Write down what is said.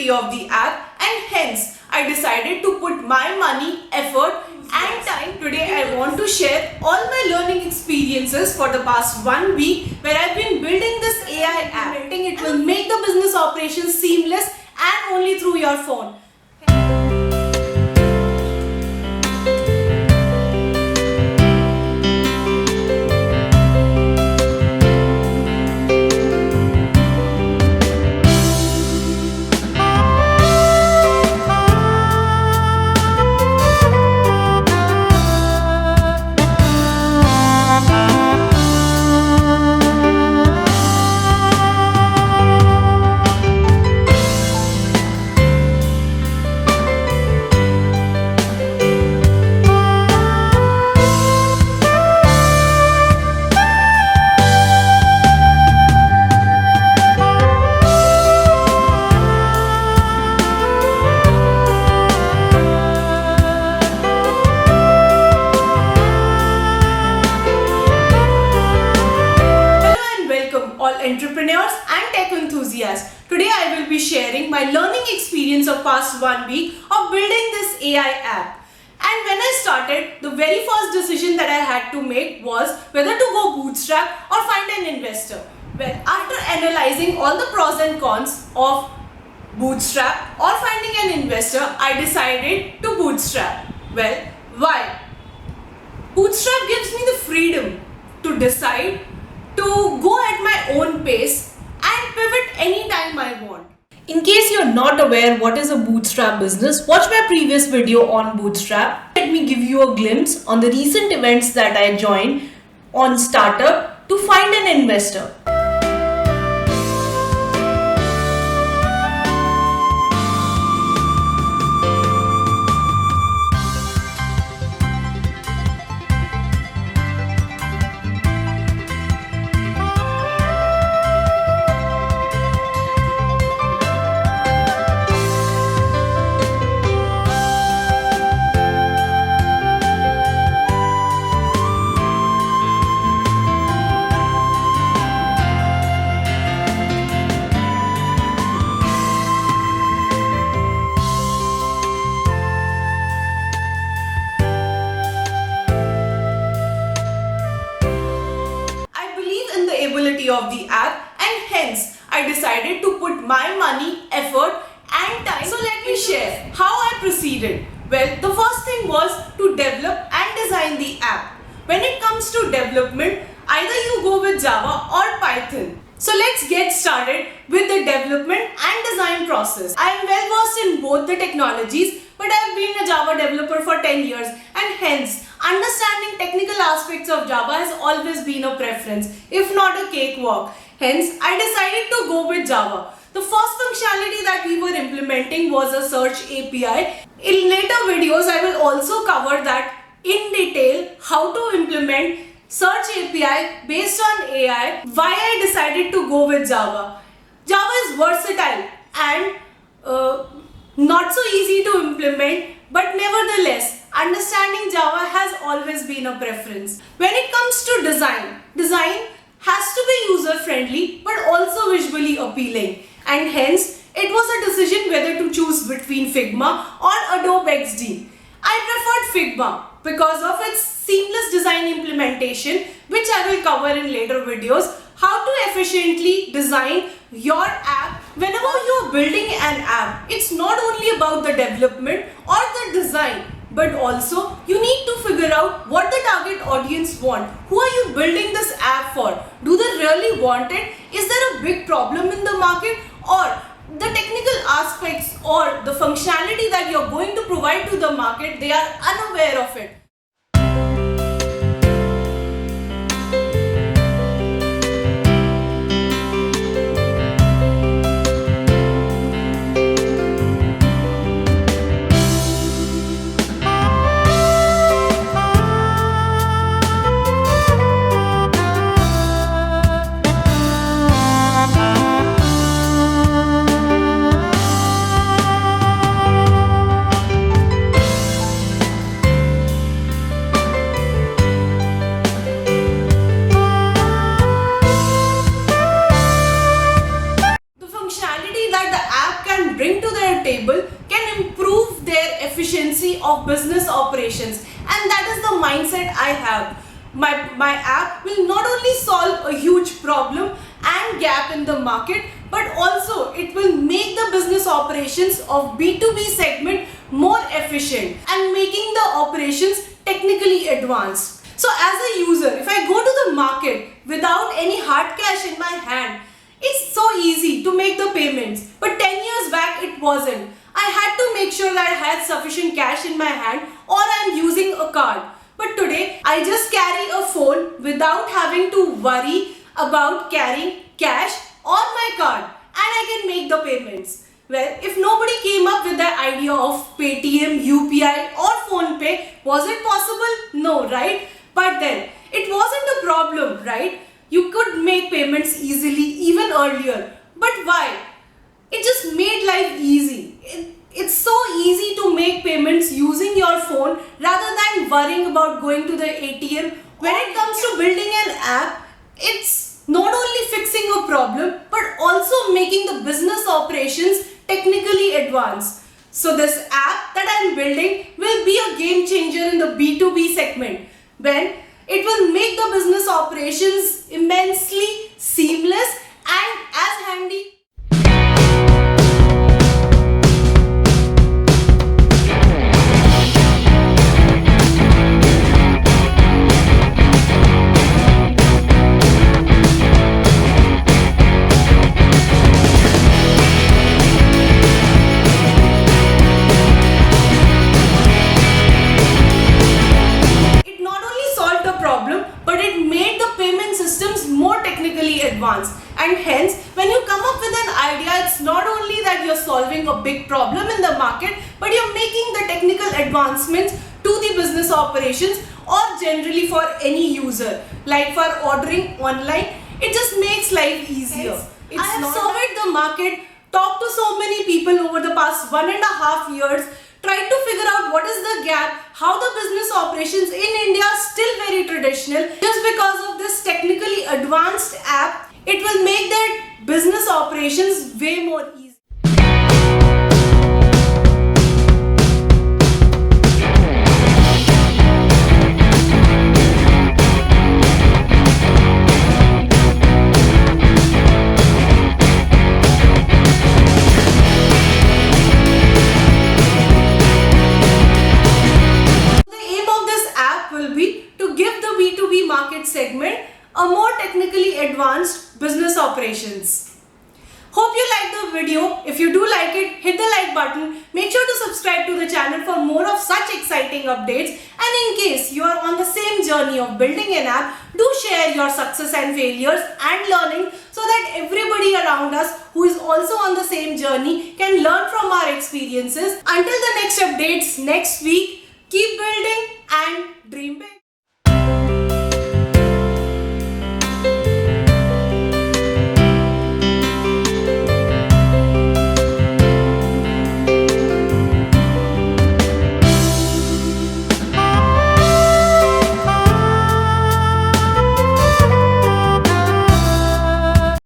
ability of the app, and hence I decided to put my money, effort and time. Today I want to share all my learning experiences for the past 1 week where I've been building this AI app. It will make the business operations seamless and only through your phone. All entrepreneurs and tech enthusiasts. Today I will be sharing my learning experience of past 1 week of building this AI app. And when I started, the very first decision that I had to make was whether to go bootstrap or find an investor. Well, after analyzing all the pros and cons of bootstrap or finding an investor, I decided to bootstrap. Well, why? Bootstrap gives me the freedom to decide to go at my own pace and pivot anytime I want. In case you're not aware what is a bootstrap business, watch my previous video on bootstrap. Let me give you a glimpse on the recent events that I joined on startup to find an investor. Of the app, and hence I decided to put my money, effort and time. So let me share how I proceeded. Well, the first thing was to develop and design the app. When it comes to development, either you go with Java or Python. So let's get started with the development and design process. I am well versed in both the technologies, but I have been a Java developer for 10 years and hence understanding technical aspects of Java has always been a preference, if not a cakewalk. Hence, I decided to go with Java. The first functionality that we were implementing was a search API. In later videos, I will also cover that in detail, how to implement search API based on AI, why I decided to go with Java. Java is versatile and not so easy to implement, but nevertheless, understanding Java has always been a preference. When it comes to design has to be user-friendly but also visually appealing, and hence it was a decision whether to choose between Figma or Adobe XD. I preferred Figma because of its seamless design implementation, which I will cover in later videos, how to efficiently design your app. Whenever you're building an app, it's not only about the development or the design, but also you need to figure out what the target audience want. Who are you building this app for? Do they really want it? Is there a big problem in the market, or the technical aspects or the functionality that you're going to provide to the market, they are unaware of it? app can bring to their table can improve their efficiency of business operations, and that is the mindset I have. My app will not only solve a huge problem and gap in the market, but also it will make the business operations of B2B segment more efficient and making the operations technically advanced. So as a user, if I go to the market without any hard cash in my hand, it's so easy to make the payments. But 10 years back it wasn't. I had to make sure that I had sufficient cash in my hand or I'm using a card. But today, I just carry a phone without having to worry about carrying cash or my card, and I can make the payments. Well, if nobody came up with the idea of Paytm, UPI or PhonePe, was it possible? No, right? But then, it wasn't a problem, right? You could make payments easily even earlier. But why? It just made life easy. It's so easy to make payments using your phone rather than worrying about going to the ATM. When it comes to building an app, it's not only fixing a problem but also making the business operations technically advanced. So this app that I'm building will be a game changer in the B2B segment, when it will make the business operations immensely seamless and as handy. Advanced. And hence, when you come up with an idea, it's not only that you're solving a big problem in the market, but you're making the technical advancements to the business operations or generally for any user. Like for ordering online, it just makes life easier. I have surveyed the market, talked to so many people over the past 1.5 years, tried to figure out what is the gap, how the business operations in India are still very traditional. Just because of this technically advanced app, it will make their business operations way more easy. Segment a more technically advanced business operations. Hope you liked the video. If you do like it, hit the like button. Make sure to subscribe to the channel for more of such exciting updates. And in case you are on the same journey of building an app, do share your success and failures and learning so that everybody around us who is also on the same journey can learn from our experiences. Until the next updates next week, keep building.